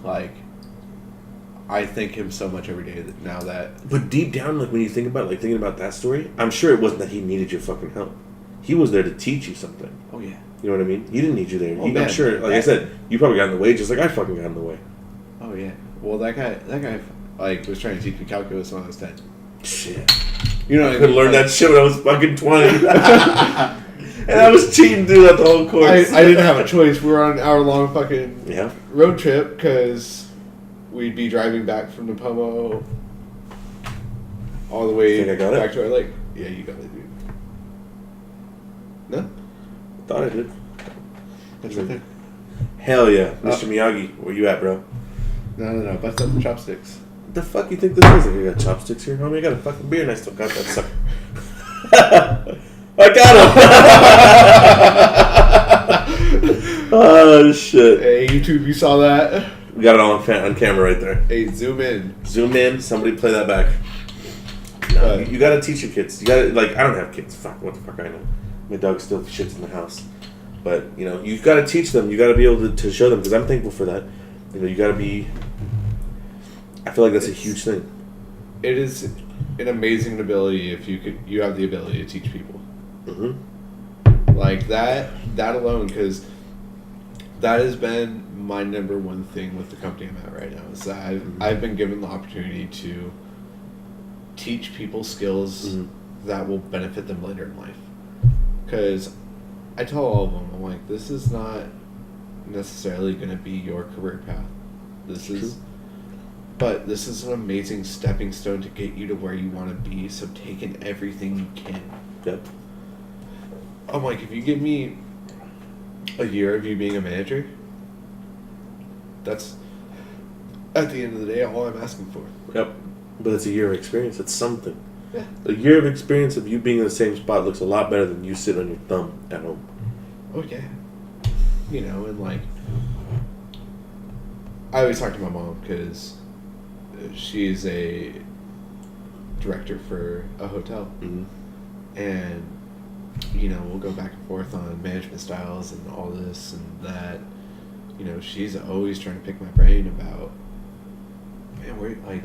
Speaker 2: I thank him so much every day now that...
Speaker 1: But deep down, when you think about that story, I'm sure it wasn't that he needed your fucking help. He was there to teach you something.
Speaker 2: Oh, yeah.
Speaker 1: You know what I mean? He didn't need you there.
Speaker 2: Oh, man.
Speaker 1: I'm sure, I said, you probably got in the way just like I fucking got in the way.
Speaker 2: Oh, yeah. Well, that guy was trying to teach me calculus when I was 10.
Speaker 1: Shit.
Speaker 2: You know what
Speaker 1: I could learn that shit when I was fucking 20. And I was cheating through that the whole course.
Speaker 2: I didn't have a choice. We were on an hour-long fucking road trip because we'd be driving back from the Pomo all the way back to our lake. Yeah, you got it, dude. No?
Speaker 1: Thought I did.
Speaker 2: That's right there.
Speaker 1: Hell yeah. Mr. Miyagi, where you at, bro?
Speaker 2: No. Bust up the chopsticks.
Speaker 1: What the fuck you think this is? I got chopsticks here, homie. I got a fucking beer and I still got that sucker. I got him! Oh, shit.
Speaker 2: Hey, YouTube, you saw that?
Speaker 1: We got it all on camera right there.
Speaker 2: Hey, zoom in.
Speaker 1: Zoom in. Somebody play that back. No, you gotta teach your kids. You gotta, I don't have kids. Fuck, what the fuck I know. My dog still shits in the house. But, you've gotta teach them. You gotta be able to show them, because I'm thankful for that. You gotta be... I feel like that's a huge thing.
Speaker 2: It is an amazing ability if you have the ability to teach people.
Speaker 1: Mm-hmm.
Speaker 2: That alone, because that has been my number one thing with the company I'm at right now, is that I've been given the opportunity to teach people skills that will benefit them later in life. Because I tell all of them, I'm like, this is not necessarily going to be your career path. But this is an amazing stepping stone to get you to where you want to be, so take in everything you can.
Speaker 1: Yep.
Speaker 2: I'm like, if you give me a year of you being a manager, that's, at the end of the day, all I'm asking for.
Speaker 1: Yep. But it's a year of experience. It's something.
Speaker 2: Yeah.
Speaker 1: A year of experience of you being in the same spot looks a lot better than you sitting on your thumb at home.
Speaker 2: Oh, yeah. And I always talk to my mom because she's a director for a hotel.
Speaker 1: Mm-hmm.
Speaker 2: And, we'll go back and forth on management styles and all this and that. She's always trying to pick my brain about, man,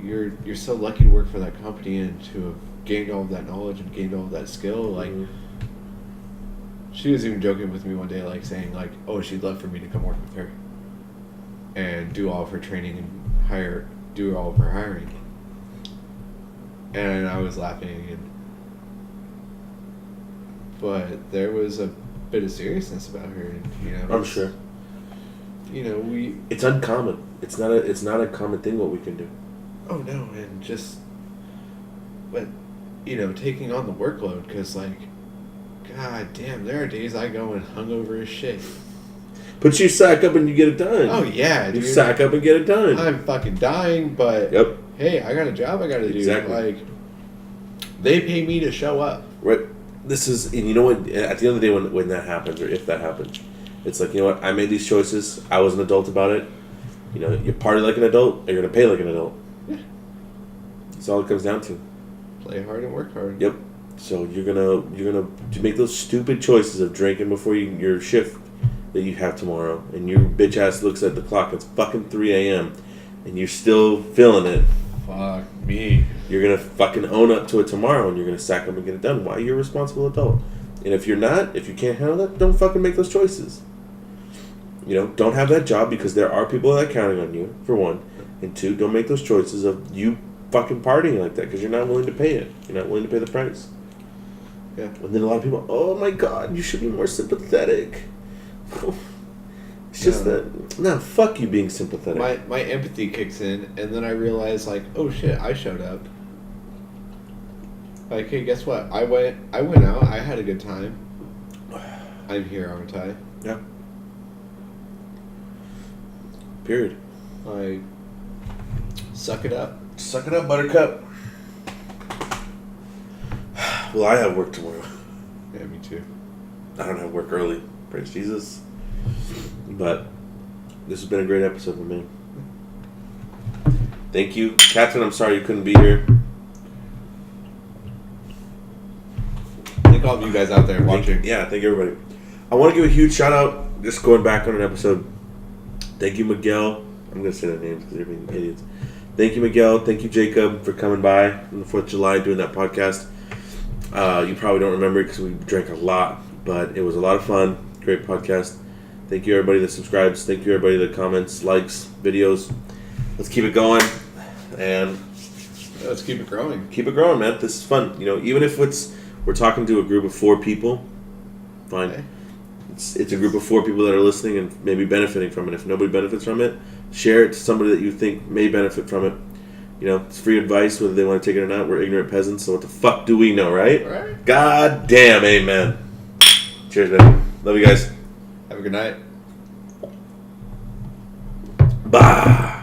Speaker 2: you're so lucky to work for that company and to have gained all of that knowledge and gained all of that skill. She was even joking with me one day, saying, oh, she'd love for me to come work with her and do all of her training and do all of her hiring. And I was laughing, but there was a bit of seriousness about her, and
Speaker 1: I'm sure. It's uncommon. It's not a common thing what we can do.
Speaker 2: Oh no, and but taking on the workload, because god damn, there are days I go and hungover as shit.
Speaker 1: But you sack up and you get it done.
Speaker 2: Oh yeah, dude.
Speaker 1: You sack up and get it done.
Speaker 2: I'm fucking dying, but hey, I got a job I got to do.
Speaker 1: Exactly.
Speaker 2: They pay me to show up.
Speaker 1: Right. This is, and you know what? At the end of the day, when that happens, or if that happens, it's what? I made these choices. I was an adult about it. You party like an adult, or you're gonna pay like an adult.
Speaker 2: Yeah.
Speaker 1: That's all it comes down to.
Speaker 2: Play hard and work hard.
Speaker 1: Yep. So you're gonna make those stupid choices of drinking before your shift that you have tomorrow, and your bitch ass looks at the clock. It's fucking 3 a.m. and you're still feeling it.
Speaker 2: Fuck me.
Speaker 1: You're gonna fucking own up to it tomorrow, and you're gonna sack up and get it done. Why? You're a responsible adult. And if you can't handle that, don't fucking make those choices. Don't have that job because there are people that are counting on you, for one. And two, don't make those choices of you fucking partying like that because you're not willing to pay it. You're not willing to pay the price.
Speaker 2: Yeah.
Speaker 1: And then a lot of people, oh my god, you should be more sympathetic. It's just that, no, fuck you being sympathetic.
Speaker 2: My empathy kicks in, and then I realize, oh shit, I showed up. Like, hey, guess what? I went out. I had a good time. I'm here, aren't I?
Speaker 1: Yeah. Period.
Speaker 2: Like, suck it up.
Speaker 1: Suck it up, Buttercup. Well, I have work tomorrow.
Speaker 2: Yeah, me too.
Speaker 1: I don't have work early. Praise Jesus. But this has been a great episode with me. Thank you. Catherine, I'm sorry you couldn't be here.
Speaker 2: Thank all of you guys out there watching.
Speaker 1: Thank everybody. I want to give a huge shout out, just going back on an episode. Thank you, Miguel. I'm going to say their names because they're being idiots. Thank you, Miguel. Thank you, Jacob, for coming by on the 4th of July doing that podcast. You probably don't remember it because we drank a lot, but it was a lot of fun. Great podcast. Thank you, everybody that subscribes. Thank you, everybody that comments, likes, videos. Let's keep it going. And
Speaker 2: let's keep it growing.
Speaker 1: Keep it growing, man. This is fun. You know, even if we're talking to a group of 4 people, fine. Okay. It's a group of 4 people that are listening and maybe benefiting from it. If nobody benefits from it, share it to somebody that you think may benefit from it. You know, it's free advice whether they want to take it or not. We're ignorant peasants, so what the fuck do we know, right?
Speaker 2: Right.
Speaker 1: God damn, amen. Cheers, baby. Love you guys.
Speaker 2: Have a good night.
Speaker 1: Bye.